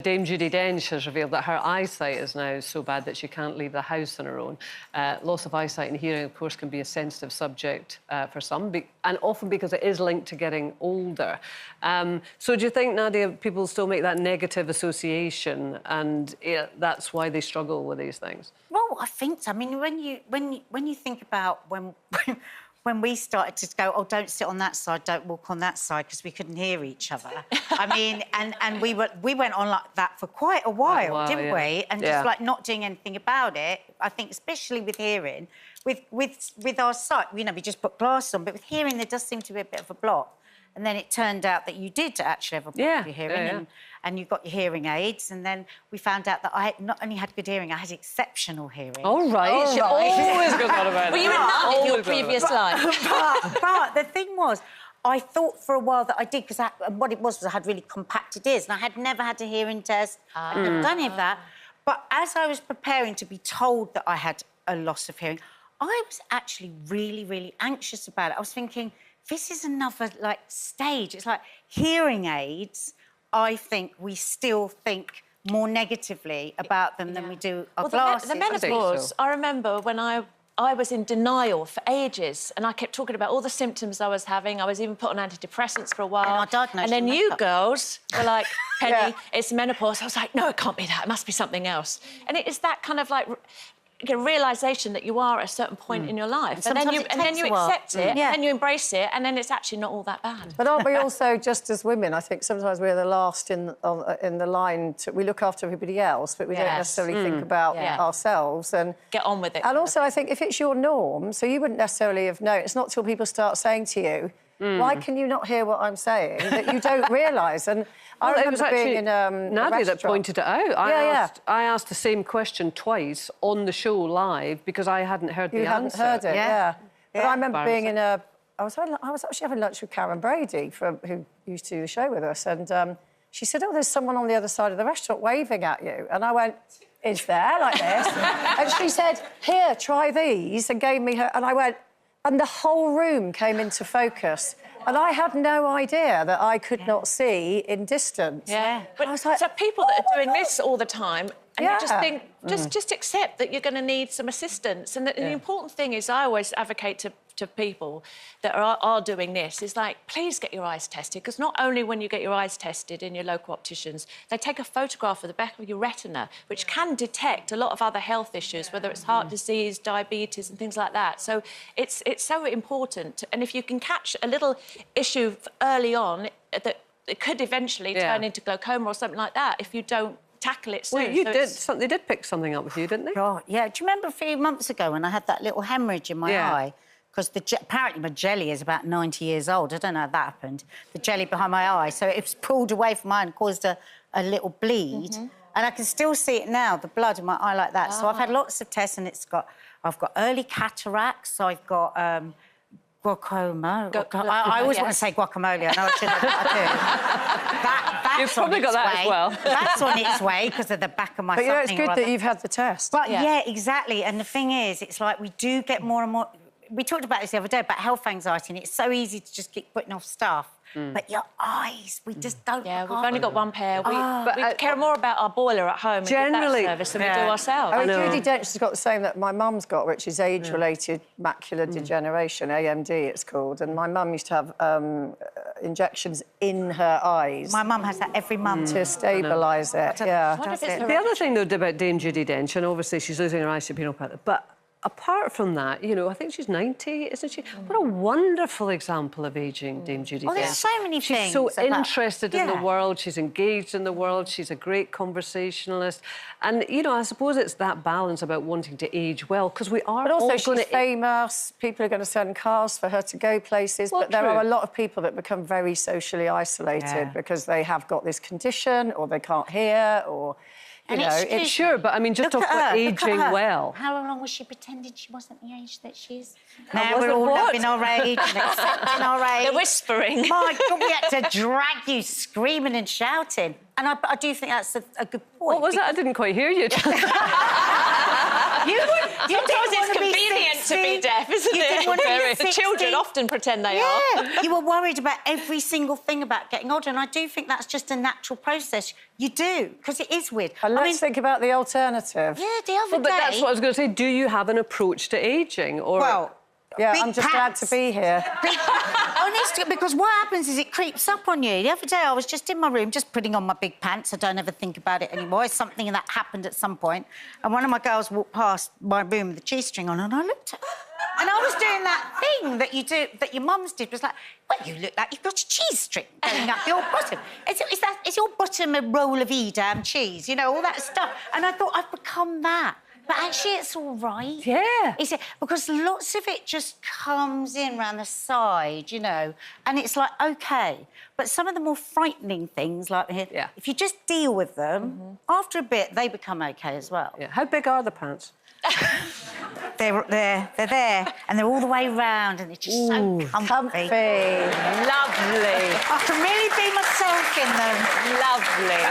Dame Judi Dench has revealed that her eyesight is now so bad that she can't leave the house on her own. Loss of eyesight and hearing, of course, can be a sensitive subject for some, and often because it is linked to getting older. So do you think, Nadia, people still make that negative association and that's why they struggle with these things? Well, I think so. I mean, when you think about when we started to go, oh, don't sit on that side, don't walk on that side, because we couldn't hear each other. I mean, and we went on like that for quite a while, didn't we? And just like not doing anything about it. I think, especially with hearing, with our sight, you know, we just put glasses on, but with hearing, there does seem to be a bit of a block. And then it turned out that you did actually have a block with your hearing, and you got your hearing aids. And then we found out that I not only had good hearing, I had exceptional hearing. Oh, right. She always goes on about that. Were you in none in your previous life? But the thing was, I thought for a while that I did, because what it was I had really compacted ears, and I had never had a hearing test. I'd never done any of that. But as I was preparing to be told that I had a loss of hearing, I was actually really, really anxious about it. I was thinking, this is another, like, stage. It's like hearing aids, I think we still think more negatively about them than we do our glasses. The menopause, I remember when I was in denial for ages, and I kept talking about all the symptoms I was having. I was even put on antidepressants for a while. And then you girls were like, Penny, it's menopause. I was like, no, it can't be that. It must be something else. And it is that kind of, like, realisation that you are at a certain point in your life. And then you accept it, and then you embrace it, and then it's actually not all that bad. But aren't we also, just as women, I think sometimes we're the last in the line. We look after everybody else, but we don't necessarily think about ourselves. And get on with it. And also, I think if it's your norm, so you wouldn't necessarily have known. It's not till people start saying to you, why can you not hear what I'm saying, that you don't realise. And I remember being in Nadia that pointed it out. I asked the same question twice on the show live because I hadn't heard the answer. You hadn't heard it, But I remember being in a... I was actually having lunch with Karen Brady, who used to do the show with us, and she said, oh, there's someone on the other side of the restaurant waving at you. And I went, is there, like this? And she said, here, try these, and gave me her... And I went... And the whole room came into focus. And I had no idea that I could not see in distance. But I was like, so people that are doing this all the time, and you just think, just accept that you're going to need some assistance. And the important thing is, I always advocate to people that are doing this, is like, please get your eyes tested, because not only when you get your eyes tested in your local opticians, they take a photograph of the back of your retina, which can detect a lot of other health issues, whether it's heart disease, diabetes and things like that. So it's so important. And if you can catch a little issue early on, that it could eventually turn into glaucoma or something like that if you don't tackle it soon. Well, they did pick something up with you, didn't they? Oh, yeah. Do you remember a few months ago when I had that little hemorrhage in my eye? Because apparently my jelly is about 90 years old. I don't know how that happened. The jelly behind my eye. So it was pulled away from my eye and caused a little bleed. And I can still see it now, the blood in my eye like that. So I've had lots of tests, and I've got early cataracts, I've got glaucoma. I always want to say guacamole. I know I shouldn't. You've probably got that as well. That's on its way because of the back of my... But, it's good that you've had the test. But, yeah, exactly. And the thing is, it's like we do get more and more... We talked about this the other day, about health anxiety, and it's so easy to just keep putting off stuff. But your eyes, we just don't... Yeah, we've only got one pair. We care more about our boiler at home generally, and that service than we do ourselves. I mean, Judi Dench has got the same that my mum's got, which is age-related macular degeneration, AMD it's called, and my mum used to have injections in her eyes. My mum has that every month. To stabilise it, The other thing, though, about Dame Judi Dench, and obviously she's losing her eyes, she's been up at it, but apart from that, you know, I think she's 90, isn't she? What a wonderful example of ageing, Dame Judi Dench. Well, there's so many things. She's so interested in the world, she's engaged in the world, she's a great conversationalist. And, you know, I suppose it's that balance about wanting to age well, because we are all she's famous, people are going to send cars for her to go places, but there are a lot of people that become very socially isolated because they have got this condition, or they can't hear, or... You know, it's sure, but I mean, just talk about ageing well. How long was she pretending she wasn't the age that she is? Now we're all loving our age and accepting our age. They're whispering. My God, we had to drag you screaming and shouting. And I do think that's a good point. What was that? I didn't quite hear you. Sometimes it's convenient to be deaf, isn't You it? didn't want to be The 60. children often pretend they are. Yeah, you were worried about every single thing about getting older, and I do think that's just a natural process. You do, because it is weird. And let's think about the alternative. Yeah, the other But that's what I was going to say. Do you have an approach to ageing? Or... Well, Yeah, big I'm just glad to pants. be here. Honestly, because what happens is it creeps up on you. The other day I was just in my room, just putting on my big pants. I don't ever think about it anymore. It's something that happened at some point. And one of my girls walked past my room with the G-string on, and I looked at her. And I was doing that thing that you do, that your mums did, was like, well, you look like you've got a cheese string going up your bottom. Is your bottom a roll of Edam cheese? You know, all that stuff. And I thought, I've become that. But actually, it's all right. Yeah. Because lots of it just comes in around the side, you know, and it's like, OK. But some of the more frightening things, like here, if you just deal with them, after a bit, they become OK as well. Yeah. How big are the pants? They're there, and they're all the way round, and they're just so comfy. Lovely. I can really be myself in them. Lovely.